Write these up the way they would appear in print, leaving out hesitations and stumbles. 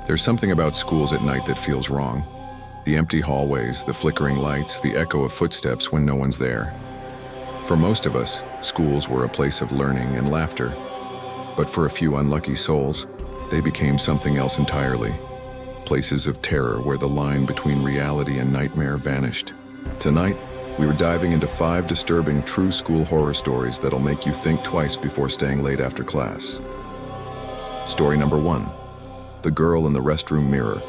There's something about schools at night that feels wrong. The empty hallways, the flickering lights, the echo of footsteps when no one's there. For most of us, schools were a place of learning and laughter. But for a few unlucky souls, they became something else entirely. Places of terror where the line between reality and nightmare vanished. Tonight, we were diving into 5 disturbing true school horror stories that'll make you think twice before staying late after class. Story number 1. The Girl in the Restroom Mirror.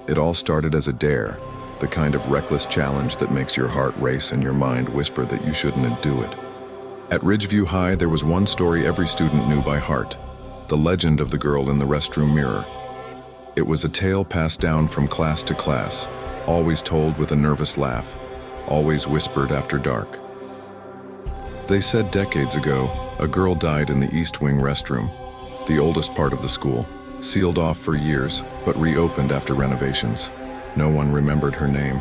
It all started as a dare, the kind of reckless challenge that makes your heart race and your mind whisper that you shouldn't do it. At Ridgeview High, there was one story every student knew by heart: the legend of the girl in the restroom mirror. It was a tale passed down from class to class, always told with a nervous laugh, always whispered after dark. They said decades ago, a girl died in the East Wing restroom, the oldest part of the school, sealed off for years, but reopened after renovations. No one remembered her name.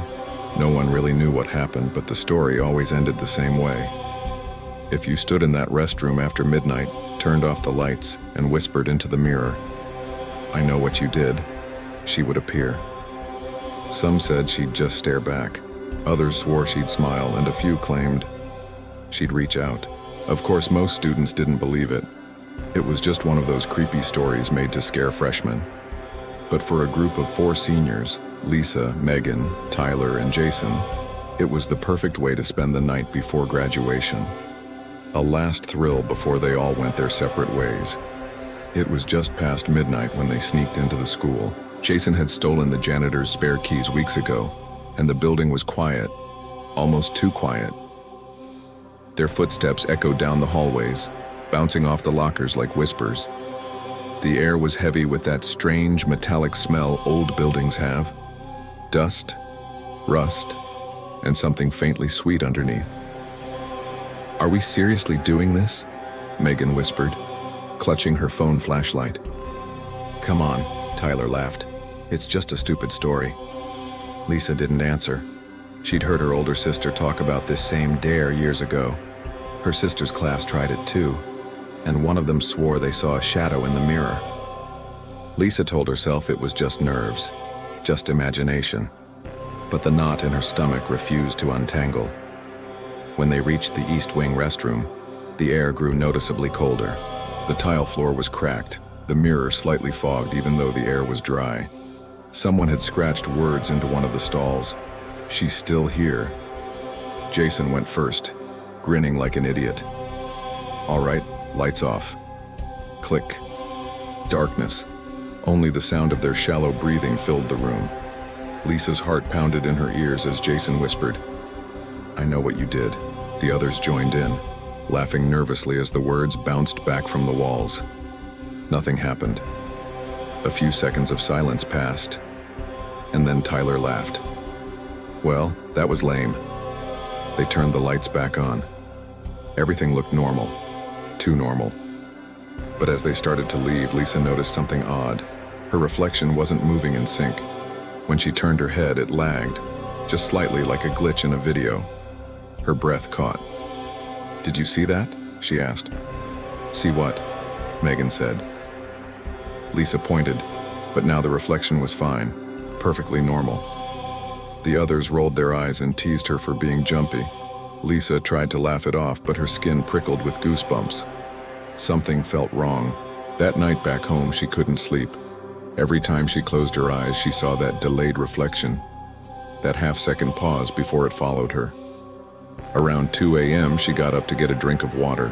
No one really knew what happened, but the story always ended the same way. If you stood in that restroom after midnight, turned off the lights, and whispered into the mirror, "I know what you did," she would appear. Some said she'd just stare back. Others swore she'd smile, and a few claimed she'd reach out. Of course, most students didn't believe it. It was just one of those creepy stories made to scare freshmen. But for a group of 4 seniors, Lisa, Megan, Tyler, and Jason, it was the perfect way to spend the night before graduation. A last thrill before they all went their separate ways. It was just past midnight when they sneaked into the school. Jason had stolen the janitor's spare keys weeks ago, and the building was quiet, almost too quiet. Their footsteps echoed down the hallways, bouncing off the lockers like whispers. The air was heavy with that strange metallic smell old buildings have. Dust, rust, and something faintly sweet underneath. "Are we seriously doing this?" Megan whispered, clutching her phone flashlight. "Come on," Tyler laughed. "It's just a stupid story." Lisa didn't answer. She'd heard her older sister talk about this same dare years ago. Her sister's class tried it too, and one of them swore they saw a shadow in the mirror. Lisa told herself it was just nerves, just imagination. But the knot in her stomach refused to untangle. When they reached the East Wing restroom, the air grew noticeably colder. The tile floor was cracked, the mirror slightly fogged even though the air was dry. Someone had scratched words into one of the stalls. "She's still here." Jason went first, grinning like an idiot. "All right, lights off." Click. Darkness. Only the sound of their shallow breathing filled the room. Lisa's heart pounded in her ears as Jason whispered, "I know what you did." The others joined in, laughing nervously as the words bounced back from the walls. Nothing happened. A few seconds of silence passed, and then Tyler laughed. "Well, that was lame." They turned the lights back on. Everything looked normal. Too normal. But as they started to leave, Lisa noticed something odd. Her reflection wasn't moving in sync. When she turned her head, it lagged, just slightly like a glitch in a video. Her breath caught. "Did you see that?" she asked. "See what?" Megan said. Lisa pointed, but now the reflection was fine, perfectly normal. The others rolled their eyes and teased her for being jumpy. Lisa tried to laugh it off, but her skin prickled with goosebumps. Something felt wrong. That night back home, she couldn't sleep. Every time she closed her eyes, she saw that delayed reflection, that half-second pause before it followed her. Around 2 a.m., she got up to get a drink of water.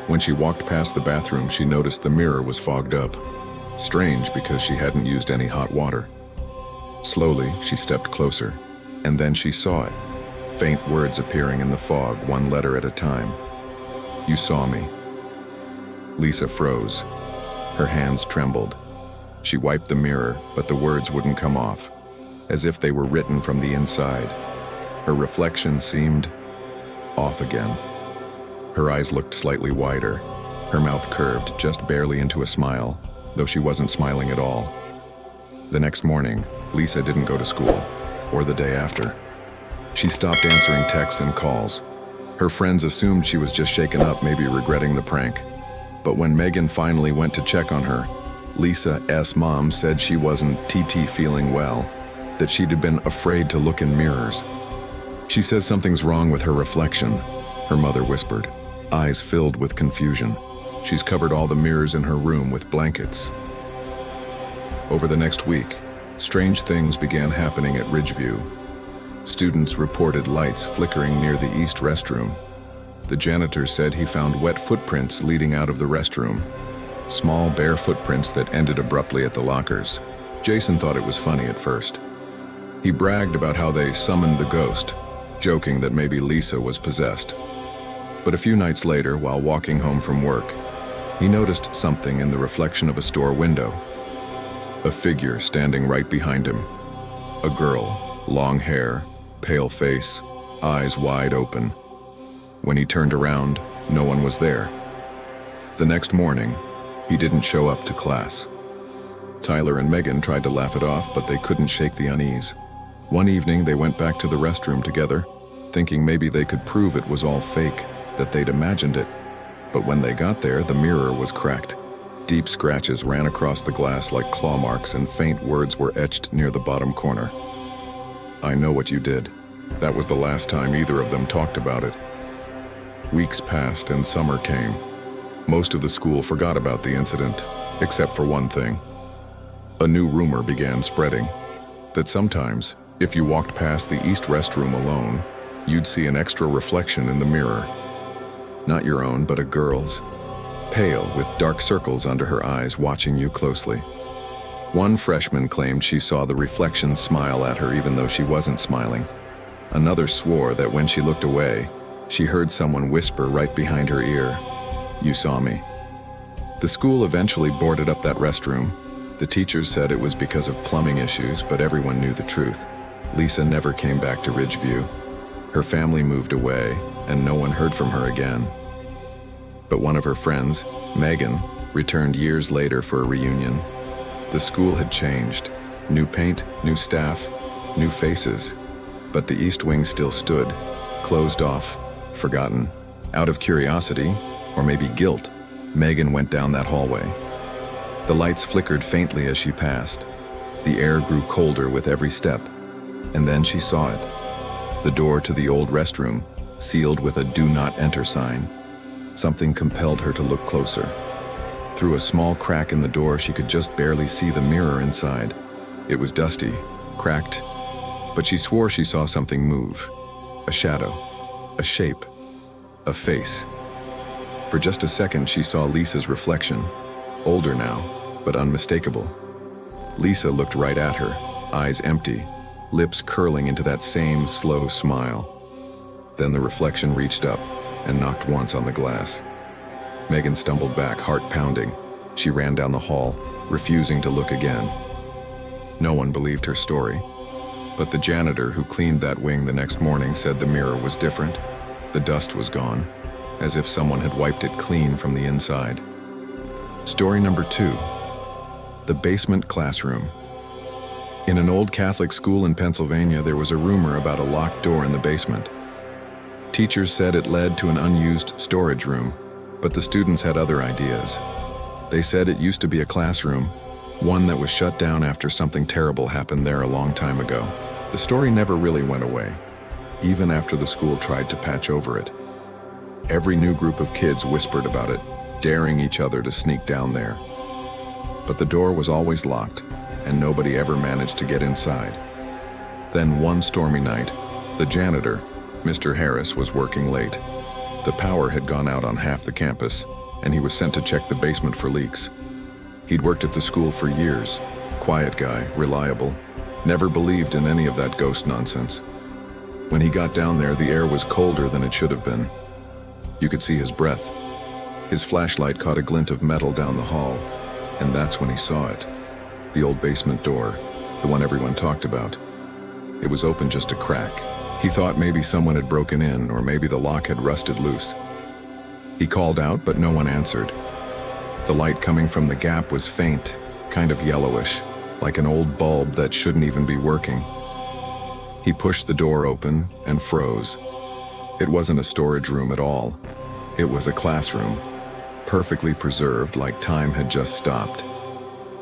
When she walked past the bathroom, she noticed the mirror was fogged up. Strange, because she hadn't used any hot water. Slowly, she stepped closer, and then she saw it. Faint words appearing in the fog, one letter at a time. "You saw me." Lisa froze. Her hands trembled. She wiped the mirror, but the words wouldn't come off, as if they were written from the inside. Her reflection seemed off again. Her eyes looked slightly wider. Her mouth curved just barely into a smile, though she wasn't smiling at all. The next morning, Lisa didn't go to school, or the day after. She stopped answering texts and calls. Her friends assumed she was just shaken up, maybe regretting the prank. But when Megan finally went to check on her, Lisa's mom said she wasn't feeling well, that she'd been afraid to look in mirrors. She says something's wrong with her reflection, her mother whispered, eyes filled with confusion. She's covered all the mirrors in her room with blankets. Over the next week, strange things began happening at Ridgeview. Students reported lights flickering near the east restroom. The janitor said he found wet footprints leading out of the restroom, small bare footprints that ended abruptly at the lockers. Jason thought it was funny at first. He bragged about how they summoned the ghost, joking that maybe Lisa was possessed. But a few nights later, while walking home from work, he noticed something in the reflection of a store window. A figure standing right behind him. A girl, long hair, pale face, eyes wide open. When he turned around, no one was there. The next morning, he didn't show up to class. Tyler and Megan tried to laugh it off, but they couldn't shake the unease. One evening, they went back to the restroom together, thinking maybe they could prove it was all fake, that they'd imagined it. But when they got there, the mirror was cracked. Deep scratches ran across the glass like claw marks, and faint words were etched near the bottom corner. "I know what you did." That was the last time either of them talked about it. Weeks passed and summer came. Most of the school forgot about the incident, except for one thing. A new rumor began spreading, that sometimes, if you walked past the east restroom alone, you'd see an extra reflection in the mirror. Not your own, but a girl's. Pale, with dark circles under her eyes, watching you closely. One freshman claimed she saw the reflection smile at her even though she wasn't smiling. Another swore that when she looked away, she heard someone whisper right behind her ear, "You saw me." The school eventually boarded up that restroom. The teachers said it was because of plumbing issues, but everyone knew the truth. Lisa never came back to Ridgeview. Her family moved away, and no one heard from her again. But one of her friends, Megan, returned years later for a reunion. The school had changed. New paint, new staff, new faces. But the East Wing still stood, closed off, forgotten. Out of curiosity, or maybe guilt, Megan went down that hallway. The lights flickered faintly as she passed. The air grew colder with every step, and then she saw it. The door to the old restroom, sealed with a "Do Not Enter" sign. Something compelled her to look closer. Through a small crack in the door, she could just barely see the mirror inside. It was dusty, cracked, but she swore she saw something move. A shadow, a shape, a face. For just a second, she saw Lisa's reflection, older now, but unmistakable. Lisa looked right at her, eyes empty, lips curling into that same slow smile. Then the reflection reached up and knocked once on the glass. Megan stumbled back, heart pounding. She ran down the hall, refusing to look again. No one believed her story, but the janitor who cleaned that wing the next morning said the mirror was different. The dust was gone, as if someone had wiped it clean from the inside. Story number 2. The basement classroom. In an old Catholic school in Pennsylvania, there was a rumor about a locked door in the basement. Teachers said it led to an unused storage room, but the students had other ideas. They said it used to be a classroom, one that was shut down after something terrible happened there a long time ago. The story never really went away, even after the school tried to patch over it. Every new group of kids whispered about it, daring each other to sneak down there. But the door was always locked, and nobody ever managed to get inside. Then one stormy night, the janitor, Mr. Harris, was working late. The power had gone out on half the campus, and he was sent to check the basement for leaks. He'd worked at the school for years. Quiet guy, reliable, never believed in any of that ghost nonsense. When he got down there, the air was colder than it should have been. You could see his breath. His flashlight caught a glint of metal down the hall, and that's when he saw it. The old basement door, the one everyone talked about. It was open just a crack. He thought maybe someone had broken in, or maybe the lock had rusted loose. He called out, but no one answered. The light coming from the gap was faint, kind of yellowish, like an old bulb that shouldn't even be working. He pushed the door open and froze. It wasn't a storage room at all. It was a classroom, perfectly preserved, like time had just stopped.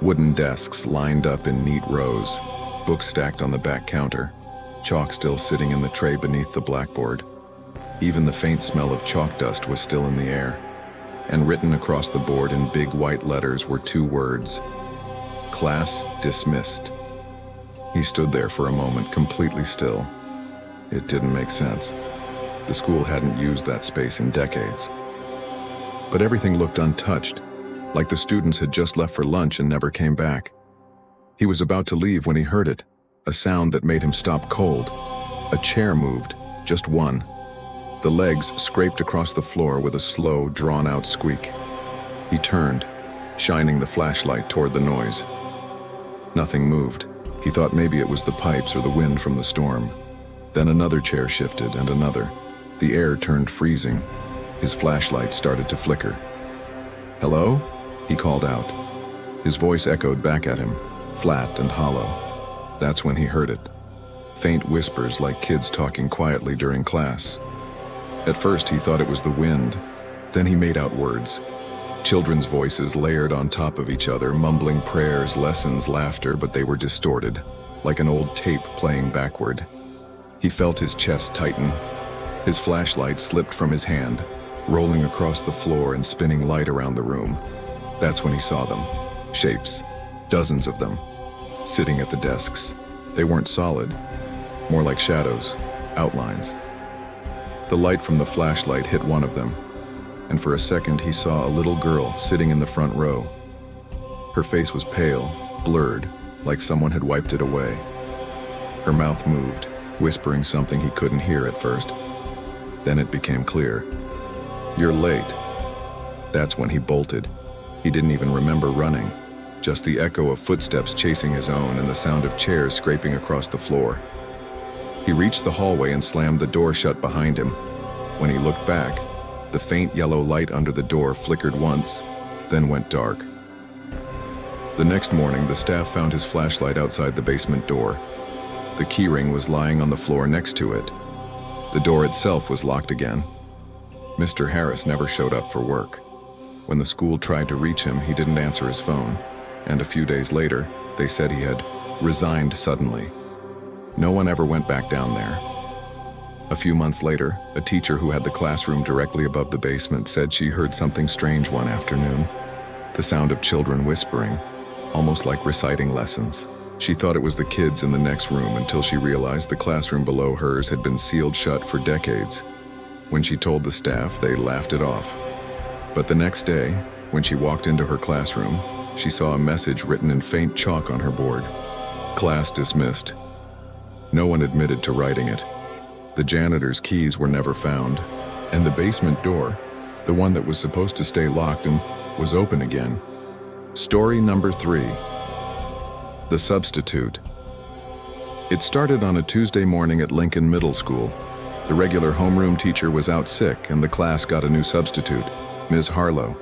Wooden desks lined up in neat rows, books stacked on the back counter, chalk still sitting in the tray beneath the blackboard. Even the faint smell of chalk dust was still in the air, and written across the board in big white letters were 2 words: "Class dismissed." He stood there for a moment, completely still. It didn't make sense. The school hadn't used that space in decades. But everything looked untouched, like the students had just left for lunch and never came back. He was about to leave when he heard it, a sound that made him stop cold. A chair moved, just one. The legs scraped across the floor with a slow, drawn-out squeak. He turned, shining the flashlight toward the noise. Nothing moved. He thought maybe it was the pipes or the wind from the storm. Then another chair shifted, and another. The air turned freezing. His flashlight started to flicker. "Hello?" he called out. His voice echoed back at him, flat and hollow. That's when he heard it. Faint whispers like kids talking quietly during class. At first he thought it was the wind. Then he made out words. Children's voices layered on top of each other, mumbling prayers, lessons, laughter, but they were distorted, like an old tape playing backward. He felt his chest tighten. His flashlight slipped from his hand, rolling across the floor and spinning light around the room. That's when he saw them. Shapes. Dozens of them. Sitting at the desks. They weren't solid. More like shadows. Outlines. The light from the flashlight hit one of them, and for a second he saw a little girl sitting in the front row. Her face was pale, blurred, like someone had wiped it away. Her mouth moved, whispering something he couldn't hear at first. Then it became clear. "You're late." That's when he bolted. He didn't even remember running, just the echo of footsteps chasing his own and the sound of chairs scraping across the floor. He reached the hallway and slammed the door shut behind him. When he looked back, the faint yellow light under the door flickered once, then went dark. The next morning, the staff found his flashlight outside the basement door. The keyring was lying on the floor next to it. The door itself was locked again. Mr. Harris never showed up for work. When the school tried to reach him, he didn't answer his phone, and a few days later, they said he had resigned suddenly. No one ever went back down there. A few months later, a teacher who had the classroom directly above the basement said she heard something strange one afternoon. The sound of children whispering, almost like reciting lessons. She thought it was the kids in the next room until she realized the classroom below hers had been sealed shut for decades. When she told the staff, they laughed it off. But the next day, when she walked into her classroom, she saw a message written in faint chalk on her board. "Class dismissed." No one admitted to writing it. The janitor's keys were never found, and the basement door, the one that was supposed to stay locked, was open again. Story number 3. The Substitute. It started on a Tuesday morning at Lincoln Middle School. The regular homeroom teacher was out sick, and the class got a new substitute, Ms. Harlow.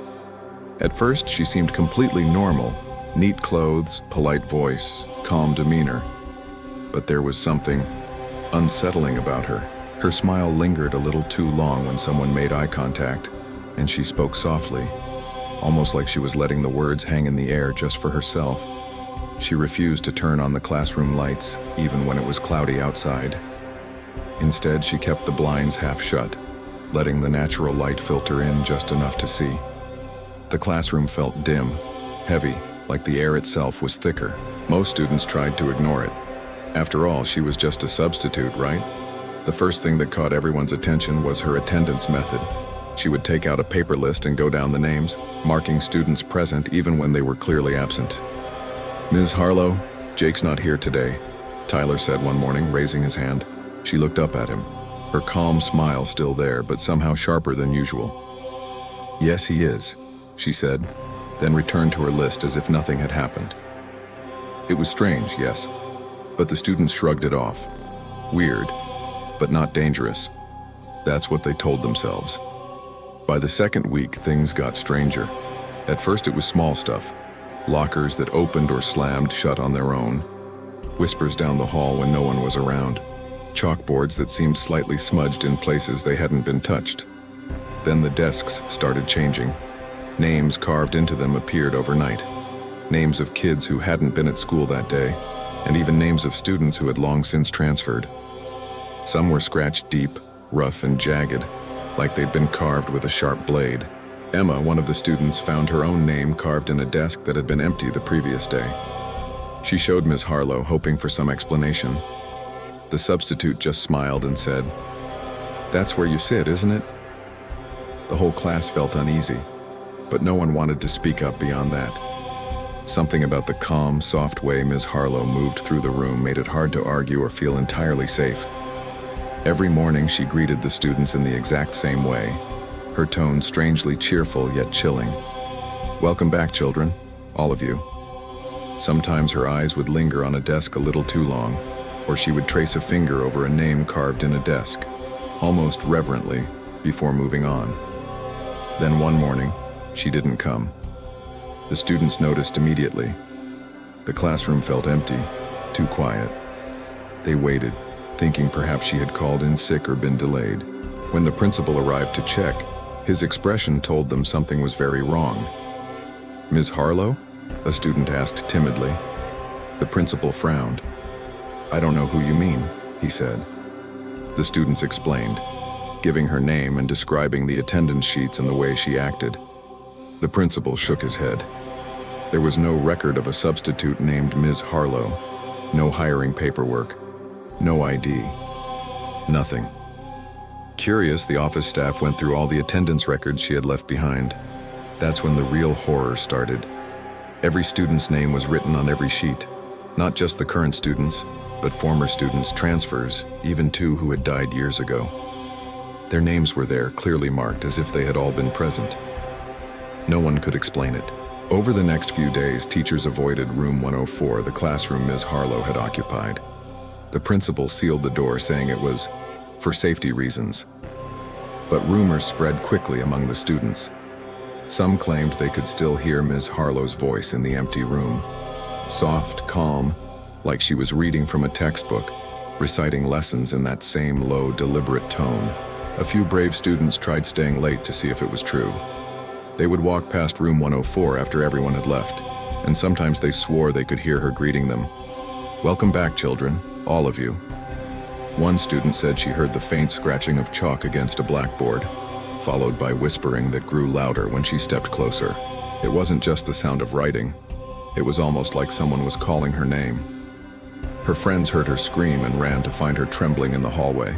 At first, she seemed completely normal, neat clothes, polite voice, calm demeanor. But there was something unsettling about her. Her smile lingered a little too long when someone made eye contact, and she spoke softly, almost like she was letting the words hang in the air just for herself. She refused to turn on the classroom lights, even when it was cloudy outside. Instead, she kept the blinds half shut, letting the natural light filter in just enough to see. The classroom felt dim, heavy, like the air itself was thicker. Most students tried to ignore it. After all, she was just a substitute, right? The first thing that caught everyone's attention was her attendance method. She would take out a paper list and go down the names, marking students present even when they were clearly absent. "Ms. Harlow, Jake's not here today," Tyler said one morning, raising his hand. She looked up at him, her calm smile still there, but somehow sharper than usual. "Yes, he is," she said, then returned to her list as if nothing had happened. It was strange, yes, but the students shrugged it off. Weird, but not dangerous. That's what they told themselves. By the second week, things got stranger. At first, it was small stuff. Lockers that opened or slammed shut on their own. Whispers down the hall when no one was around. Chalkboards that seemed slightly smudged in places they hadn't been touched. Then the desks started changing. Names carved into them appeared overnight. names of kids who hadn't been at school that day, and even names of students who had long since transferred. Some were scratched deep, rough and jagged, like they'd been carved with a sharp blade. Emma, one of the students, found her own name carved in a desk that had been empty the previous day. She showed Ms. Harlow, hoping for some explanation. The substitute just smiled and said, "That's where you sit, isn't it?" The whole class felt uneasy, but no one wanted to speak up beyond that. Something about the calm, soft way Ms. Harlow moved through the room made it hard to argue or feel entirely safe. Every morning she greeted the students in the exact same way, her tone strangely cheerful yet chilling. "Welcome back, children, all of you." Sometimes her eyes would linger on a desk a little too long, or she would trace a finger over a name carved in a desk, almost reverently, before moving on. Then one morning, she didn't come. The students noticed immediately. The classroom felt empty, too quiet. They waited, thinking perhaps she had called in sick or been delayed. When the principal arrived to check, his expression told them something was very wrong. "Ms. Harlow?" a student asked timidly. The principal frowned. "I don't know who you mean," he said. The students explained, giving her name and describing the attendance sheets and the way she acted. The principal shook his head. There was no record of a substitute named Ms. Harlow, no hiring paperwork, no ID, nothing. Curious, the office staff went through all the attendance records she had left behind. That's when the real horror started. Every student's name was written on every sheet, not just the current students, but former students, transfers, even two who had died years ago. Their names were there, clearly marked as if they had all been present. No one could explain it. Over the next few days, teachers avoided room 104, the classroom Ms. Harlow had occupied. The principal sealed the door, saying it was for safety reasons. But rumors spread quickly among the students. Some claimed they could still hear Ms. Harlow's voice in the empty room. Soft, calm, like she was reading from a textbook, reciting lessons in that same low, deliberate tone. A few brave students tried staying late to see if it was true. They would walk past room 104 after everyone had left, and sometimes they swore they could hear her greeting them. "Welcome back, children, all of you." One student said she heard the faint scratching of chalk against a blackboard, followed by whispering that grew louder when she stepped closer. It wasn't just the sound of writing. It was almost like someone was calling her name. Her friends heard her scream and ran to find her trembling in the hallway.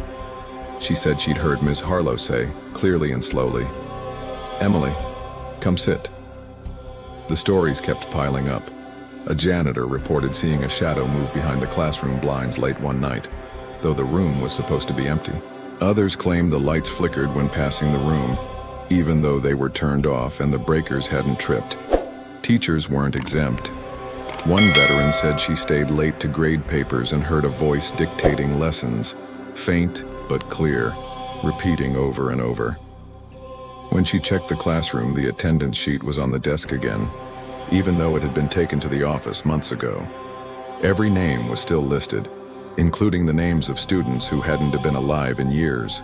She said she'd heard Ms. Harlow say, clearly and slowly, "Emily, come sit." The stories kept piling up. A janitor reported seeing a shadow move behind the classroom blinds late one night, though the room was supposed to be empty. Others claimed the lights flickered when passing the room, even though they were turned off and the breakers hadn't tripped. Teachers weren't exempt. One veteran said she stayed late to grade papers and heard a voice dictating lessons, faint but clear, repeating over and over. When she checked the classroom, the attendance sheet was on the desk again, even though it had been taken to the office months ago. Every name was still listed, including the names of students who hadn't been alive in years.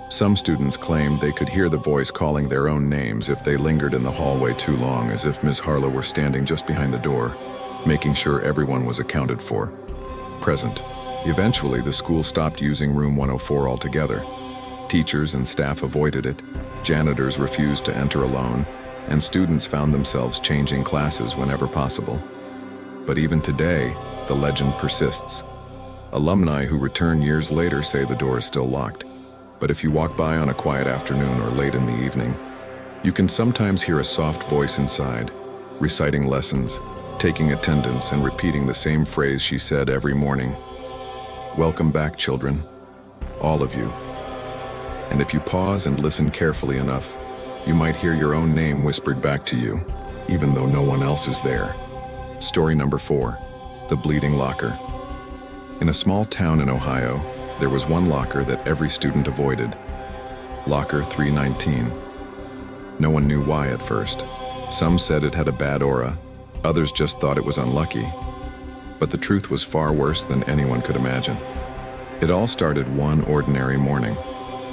Some students claimed they could hear the voice calling their own names if they lingered in the hallway too long, as if Ms. Harlow were standing just behind the door, making sure everyone was accounted for, present. Eventually, the school stopped using room 104 altogether. Teachers and staff avoided it, janitors refused to enter alone, and students found themselves changing classes whenever possible. But even today, the legend persists. Alumni who return years later say the door is still locked. But if you walk by on a quiet afternoon or late in the evening, you can sometimes hear a soft voice inside, reciting lessons, taking attendance, and repeating the same phrase she said every morning. "Welcome back, children, all of you." And if you pause and listen carefully enough, you might hear your own name whispered back to you, even though no one else is there. Story number 4, The Bleeding Locker. In a small town in Ohio, there was one locker that every student avoided. Locker 319. No one knew why at first. Some said it had a bad aura, others just thought it was unlucky. But the truth was far worse than anyone could imagine. It all started one ordinary morning.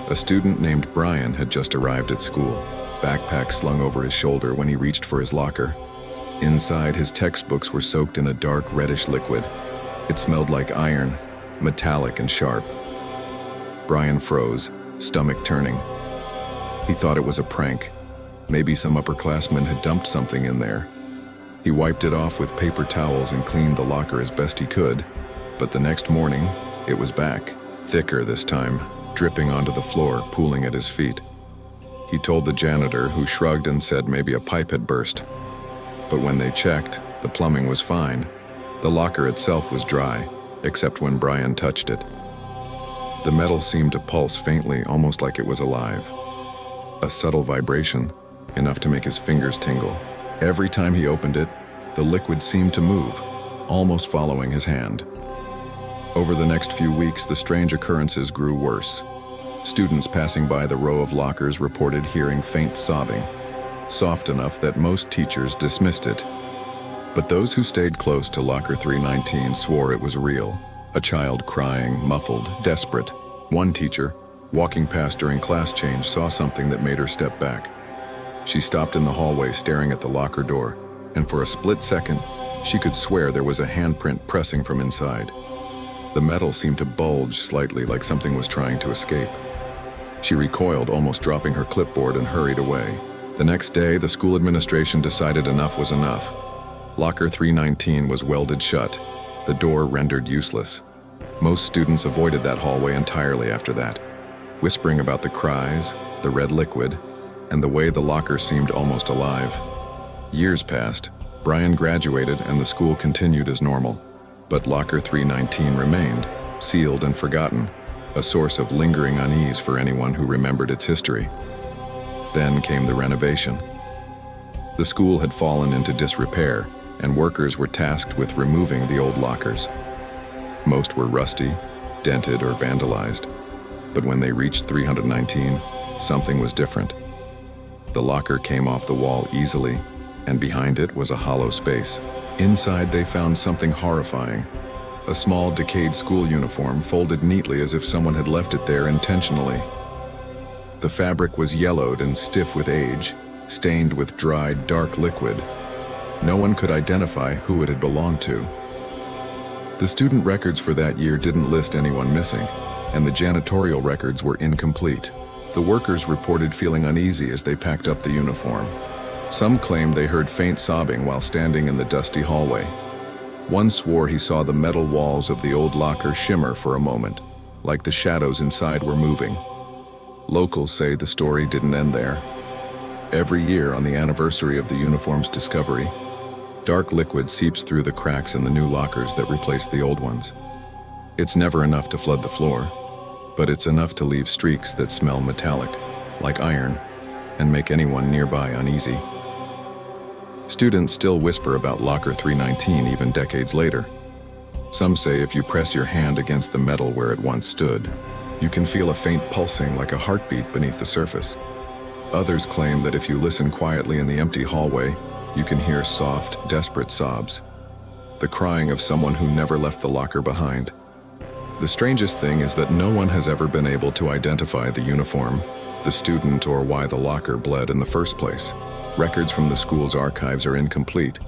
A student named Brian had just arrived at school, backpack slung over his shoulder when he reached for his locker. Inside, his textbooks were soaked in a dark reddish liquid. It smelled like iron, metallic and sharp. Brian froze, stomach turning. He thought it was a prank. Maybe some upperclassman had dumped something in there. He wiped it off with paper towels and cleaned the locker as best he could. But the next morning, it was back, thicker this time, dripping onto the floor, pooling at his feet. He told the janitor, who shrugged and said maybe a pipe had burst. But when they checked, the plumbing was fine. The locker itself was dry, except when Brian touched it. The metal seemed to pulse faintly, almost like it was alive. A subtle vibration, enough to make his fingers tingle. Every time he opened it, the liquid seemed to move, almost following his hand. Over the next few weeks, the strange occurrences grew worse. Students passing by the row of lockers reported hearing faint sobbing, soft enough that most teachers dismissed it. But those who stayed close to locker 319 swore it was real, a child crying, muffled, desperate. One teacher, walking past during class change, saw something that made her step back. She stopped in the hallway staring at the locker door, and for a split second, she could swear there was a handprint pressing from inside. The metal seemed to bulge slightly, like something was trying to escape. She recoiled, almost dropping her clipboard, and hurried away. The next day, the school administration decided enough was enough. Locker 319 was welded shut, the door rendered useless. Most students avoided that hallway entirely after that, whispering about the cries, the red liquid, and the way the locker seemed almost alive. Years passed, Brian graduated, and the school continued as normal. But locker 319 remained, sealed and forgotten, a source of lingering unease for anyone who remembered its history. Then came the renovation. The school had fallen into disrepair, and workers were tasked with removing the old lockers. Most were rusty, dented, or vandalized. But when they reached 319, something was different. The locker came off the wall easily, and behind it was a hollow space. Inside, they found something horrifying. A small, decayed school uniform folded neatly as if someone had left it there intentionally. The fabric was yellowed and stiff with age, stained with dried, dark liquid. No one could identify who it had belonged to. The student records for that year didn't list anyone missing, and the janitorial records were incomplete. The workers reported feeling uneasy as they packed up the uniform. Some claimed they heard faint sobbing while standing in the dusty hallway. One swore he saw the metal walls of the old locker shimmer for a moment, like the shadows inside were moving. Locals say the story didn't end there. Every year on the anniversary of the uniform's discovery, dark liquid seeps through the cracks in the new lockers that replace the old ones. It's never enough to flood the floor, but it's enough to leave streaks that smell metallic, like iron, and make anyone nearby uneasy. Students still whisper about locker 319 even decades later. Some say if you press your hand against the metal where it once stood, you can feel a faint pulsing like a heartbeat beneath the surface. Others claim that if you listen quietly in the empty hallway, you can hear soft, desperate sobs, the crying of someone who never left the locker behind. The strangest thing is that no one has ever been able to identify the uniform, the student, or why the locker bled in the first place. Records from the school's archives are incomplete,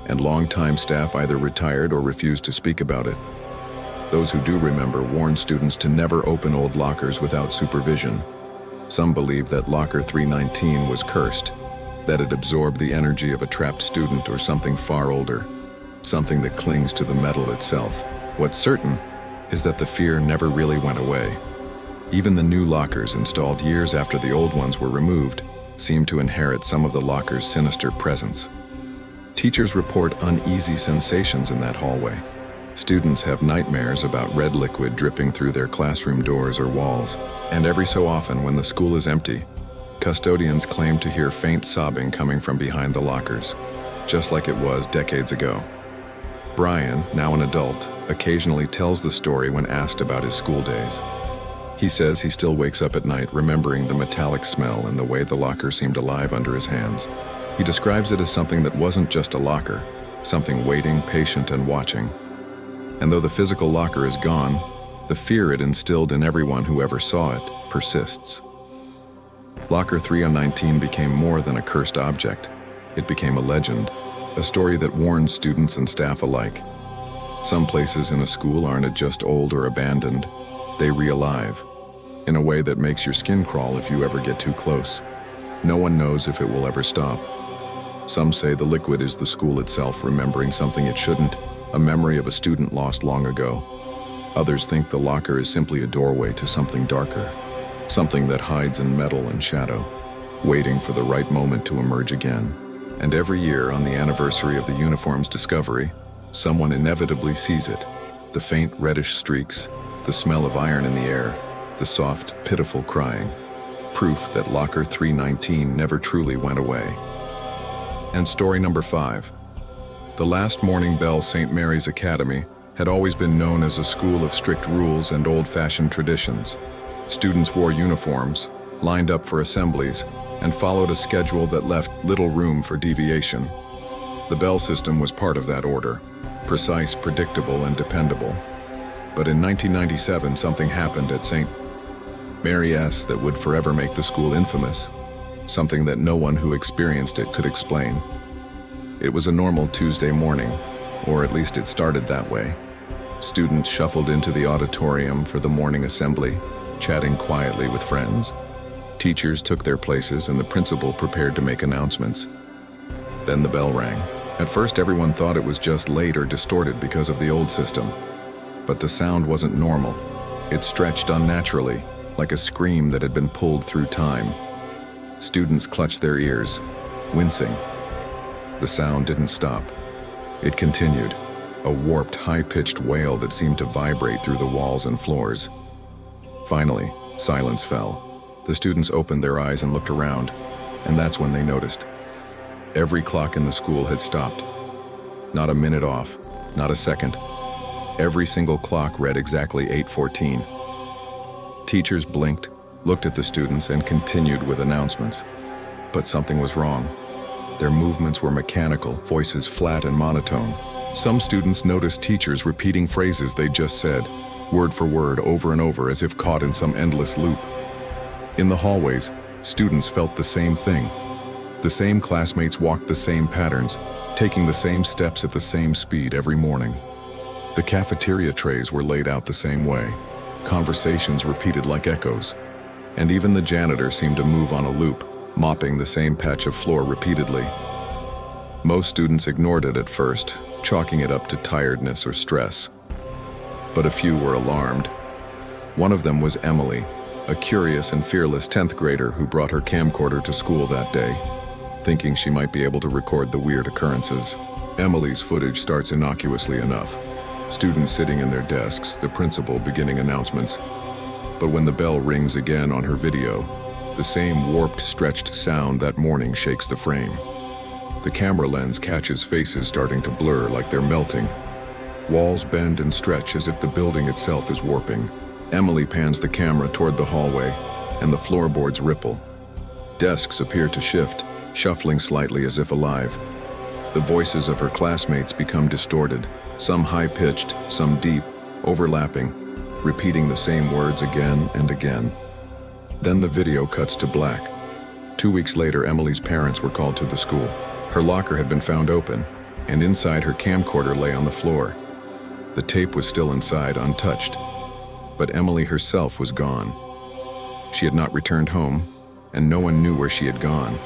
and longtime staff either retired or refused to speak about it. Those who do remember warn students to never open old lockers without supervision. Some believe that locker 319 was cursed, that it absorbed the energy of a trapped student or something far older, something that clings to the metal itself. What's certain is that the fear never really went away. Even the new lockers installed years after the old ones were removed seem to inherit some of the locker's sinister presence. Teachers report uneasy sensations in that hallway. Students have nightmares about red liquid dripping through their classroom doors or walls. And every so often, when the school is empty, custodians claim to hear faint sobbing coming from behind the lockers, just like it was decades ago. Brian, now an adult, occasionally tells the story when asked about his school days. He says he still wakes up at night remembering the metallic smell and the way the locker seemed alive under his hands. He describes it as something that wasn't just a locker, something waiting, patient, and watching. And though the physical locker is gone, the fear it instilled in everyone who ever saw it persists. Locker 319 became more than a cursed object. It became a legend, A story that warns students and staff alike. Some places in a school aren't just old or abandoned, they re-alive, in a way that makes your skin crawl if you ever get too close. No one knows if it will ever stop. Some say the liquid is the school itself remembering something it shouldn't, a memory of a student lost long ago. Others think the locker is simply a doorway to something darker, something that hides in metal and shadow, waiting for the right moment to emerge again. And every year, on the anniversary of the uniform's discovery, someone inevitably sees it. The faint reddish streaks, the smell of iron in the air, the soft, pitiful crying. Proof that Locker 319 never truly went away. And story number 5. The last morning bell St. Mary's Academy had always been known as a school of strict rules and old-fashioned traditions. Students wore uniforms, lined up for assemblies, and followed a schedule that left little room for deviation. The bell system was part of that order, precise, predictable, and dependable. But in 1997, something happened at St. Mary's that would forever make the school infamous, something that no one who experienced it could explain. It was a normal Tuesday morning, or at least it started that way. Students shuffled into the auditorium for the morning assembly, chatting quietly with friends. Teachers took their places and the principal prepared to make announcements. Then the bell rang. At first everyone thought it was just late or distorted because of the old system. But the sound wasn't normal. It stretched unnaturally, like a scream that had been pulled through time. Students clutched their ears, wincing. The sound didn't stop. It continued, a warped, high-pitched wail that seemed to vibrate through the walls and floors. Finally, silence fell. The students opened their eyes and looked around, and that's when they noticed. Every clock in the school had stopped. Not a minute off, not a second. Every single clock read exactly 8:14. Teachers blinked, looked at the students, and continued with announcements. But something was wrong. Their movements were mechanical, voices flat and monotone. Some students noticed teachers repeating phrases they just said, word for word, over and over, as if caught in some endless loop. In the hallways, students felt the same thing. The same classmates walked the same patterns, taking the same steps at the same speed every morning. The cafeteria trays were laid out the same way, conversations repeated like echoes, and even the janitor seemed to move on a loop, mopping the same patch of floor repeatedly. Most students ignored it at first, chalking it up to tiredness or stress. But a few were alarmed. One of them was Emily, a curious and fearless 10th grader who brought her camcorder to school that day, thinking she might be able to record the weird occurrences. Emily's footage starts innocuously enough. Students sitting in their desks, the principal beginning announcements. But when the bell rings again on her video, the same warped, stretched sound that morning shakes the frame. The camera lens catches faces starting to blur like they're melting. Walls bend and stretch as if the building itself is warping. Emily pans the camera toward the hallway, and the floorboards ripple. Desks appear to shift, shuffling slightly as if alive. The voices of her classmates become distorted, some high-pitched, some deep, overlapping, repeating the same words again and again. Then the video cuts to black. 2 weeks later, Emily's parents were called to the school. Her locker had been found open, and inside her camcorder lay on the floor. The tape was still inside, untouched. But Emily herself was gone. She had not returned home, and no one knew where she had gone.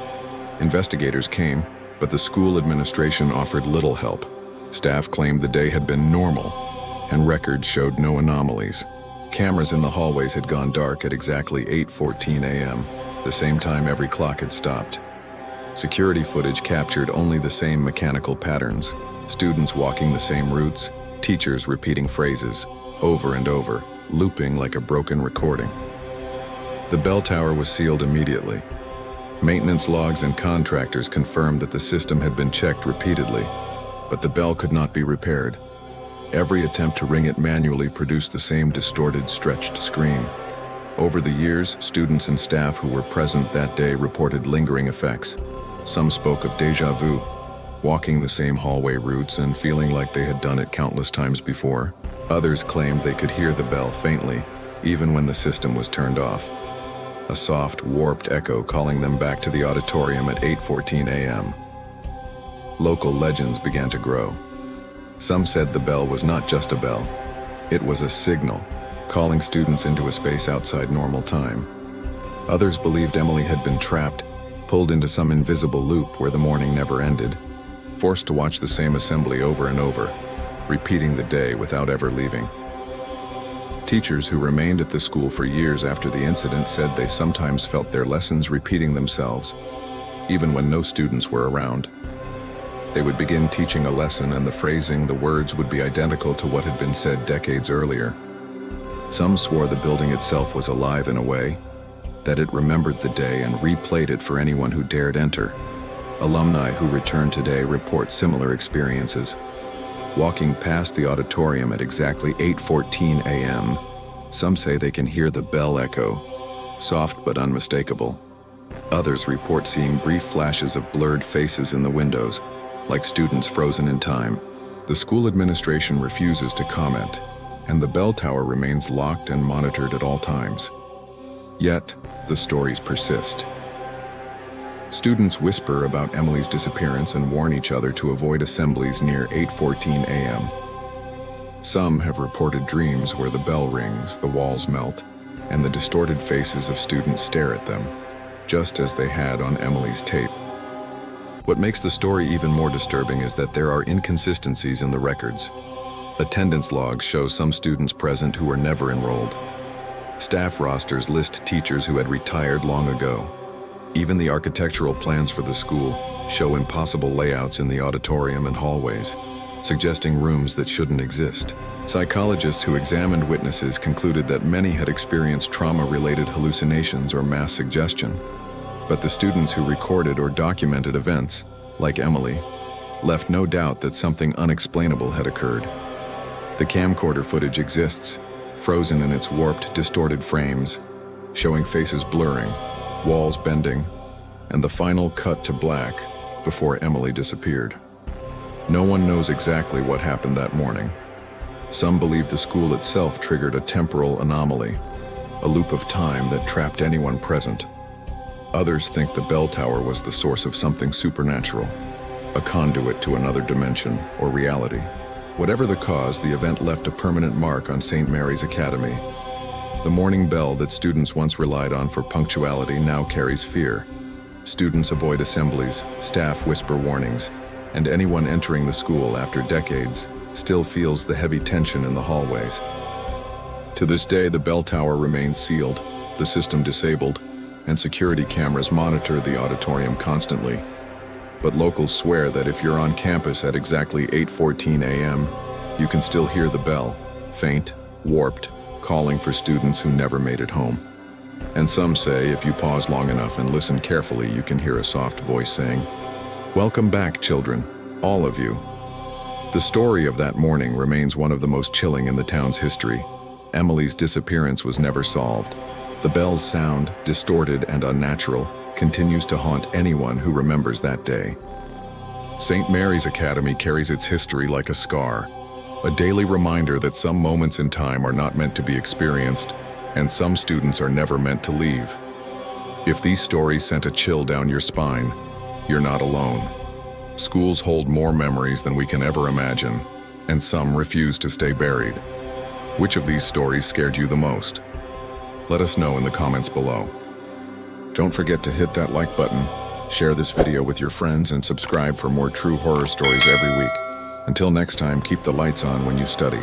Investigators came, but the school administration offered little help. Staff claimed the day had been normal, and records showed no anomalies. Cameras in the hallways had gone dark at exactly 8:14 a.m., the same time every clock had stopped. Security footage captured only the same mechanical patterns, students walking the same routes, teachers repeating phrases, over and over, looping like a broken recording. The bell tower was sealed immediately. Maintenance logs and contractors confirmed that the system had been checked repeatedly, but the bell could not be repaired. Every attempt to ring it manually produced the same distorted, stretched scream. Over the years, students and staff who were present that day reported lingering effects. Some spoke of déjà vu, walking the same hallway routes and feeling like they had done it countless times before. Others claimed they could hear the bell faintly, even when the system was turned off. A soft, warped echo calling them back to the auditorium at 8:14 a.m. local legends began to grow. Some said the bell was not just a bell, it was a signal, calling students into a space outside normal time. Others believed Emily had been trapped, pulled into some invisible loop where the morning never ended, forced to watch the same assembly over and over, repeating the day without ever leaving. Teachers who remained at the school for years after the incident said they sometimes felt their lessons repeating themselves, even when no students were around. They would begin teaching a lesson and the phrasing, the words would be identical to what had been said decades earlier. Some swore the building itself was alive in a way, that it remembered the day and replayed it for anyone who dared enter. Alumni who return today report similar experiences. Walking past the auditorium at exactly 8:14 a.m., some say they can hear the bell echo, soft but unmistakable. Others report seeing brief flashes of blurred faces in the windows, like students frozen in time. The school administration refuses to comment, and the bell tower remains locked and monitored at all times. Yet, the stories persist. Students whisper about Emily's disappearance and warn each other to avoid assemblies near 8:14 a.m. Some have reported dreams where the bell rings, the walls melt, and the distorted faces of students stare at them, just as they had on Emily's tape. What makes the story even more disturbing is that there are inconsistencies in the records. Attendance logs show some students present who were never enrolled. Staff rosters list teachers who had retired long ago. Even the architectural plans for the school show impossible layouts in the auditorium and hallways, suggesting rooms that shouldn't exist. Psychologists who examined witnesses concluded that many had experienced trauma-related hallucinations or mass suggestion. But the students who recorded or documented events, like Emily, left no doubt that something unexplainable had occurred. The camcorder footage exists, frozen in its warped, distorted frames, showing faces blurring, walls bending, and the final cut to black before Emily disappeared. No one knows exactly what happened that morning. Some believe the school itself triggered a temporal anomaly, a loop of time that trapped anyone present. Others think the bell tower was the source of something supernatural, a conduit to another dimension or reality. Whatever the cause, the event left a permanent mark on St. Mary's Academy. The morning bell that students once relied on for punctuality now carries fear. Students avoid assemblies, staff whisper warnings, and anyone entering the school after decades still feels the heavy tension in the hallways. To this day, the bell tower remains sealed, the system disabled, and security cameras monitor the auditorium constantly. But locals swear that if you're on campus at exactly 8:14 a.m., you can still hear the bell, faint, warped, calling for students who never made it home. And some say if you pause long enough and listen carefully, you can hear a soft voice saying, "Welcome back, children, all of you." The story of that morning remains one of the most chilling in the town's history. Emily's disappearance was never solved. The bell's sound, distorted and unnatural, continues to haunt anyone who remembers that day. St. Mary's Academy carries its history like a scar, a daily reminder that some moments in time are not meant to be experienced, and some students are never meant to leave. If these stories sent a chill down your spine, you're not alone. Schools hold more memories than we can ever imagine, and some refuse to stay buried. Which of these stories scared you the most? Let us know in the comments below. Don't forget to hit that like button, share this video with your friends, and subscribe for more true horror stories every week. Until next time, keep the lights on when you study.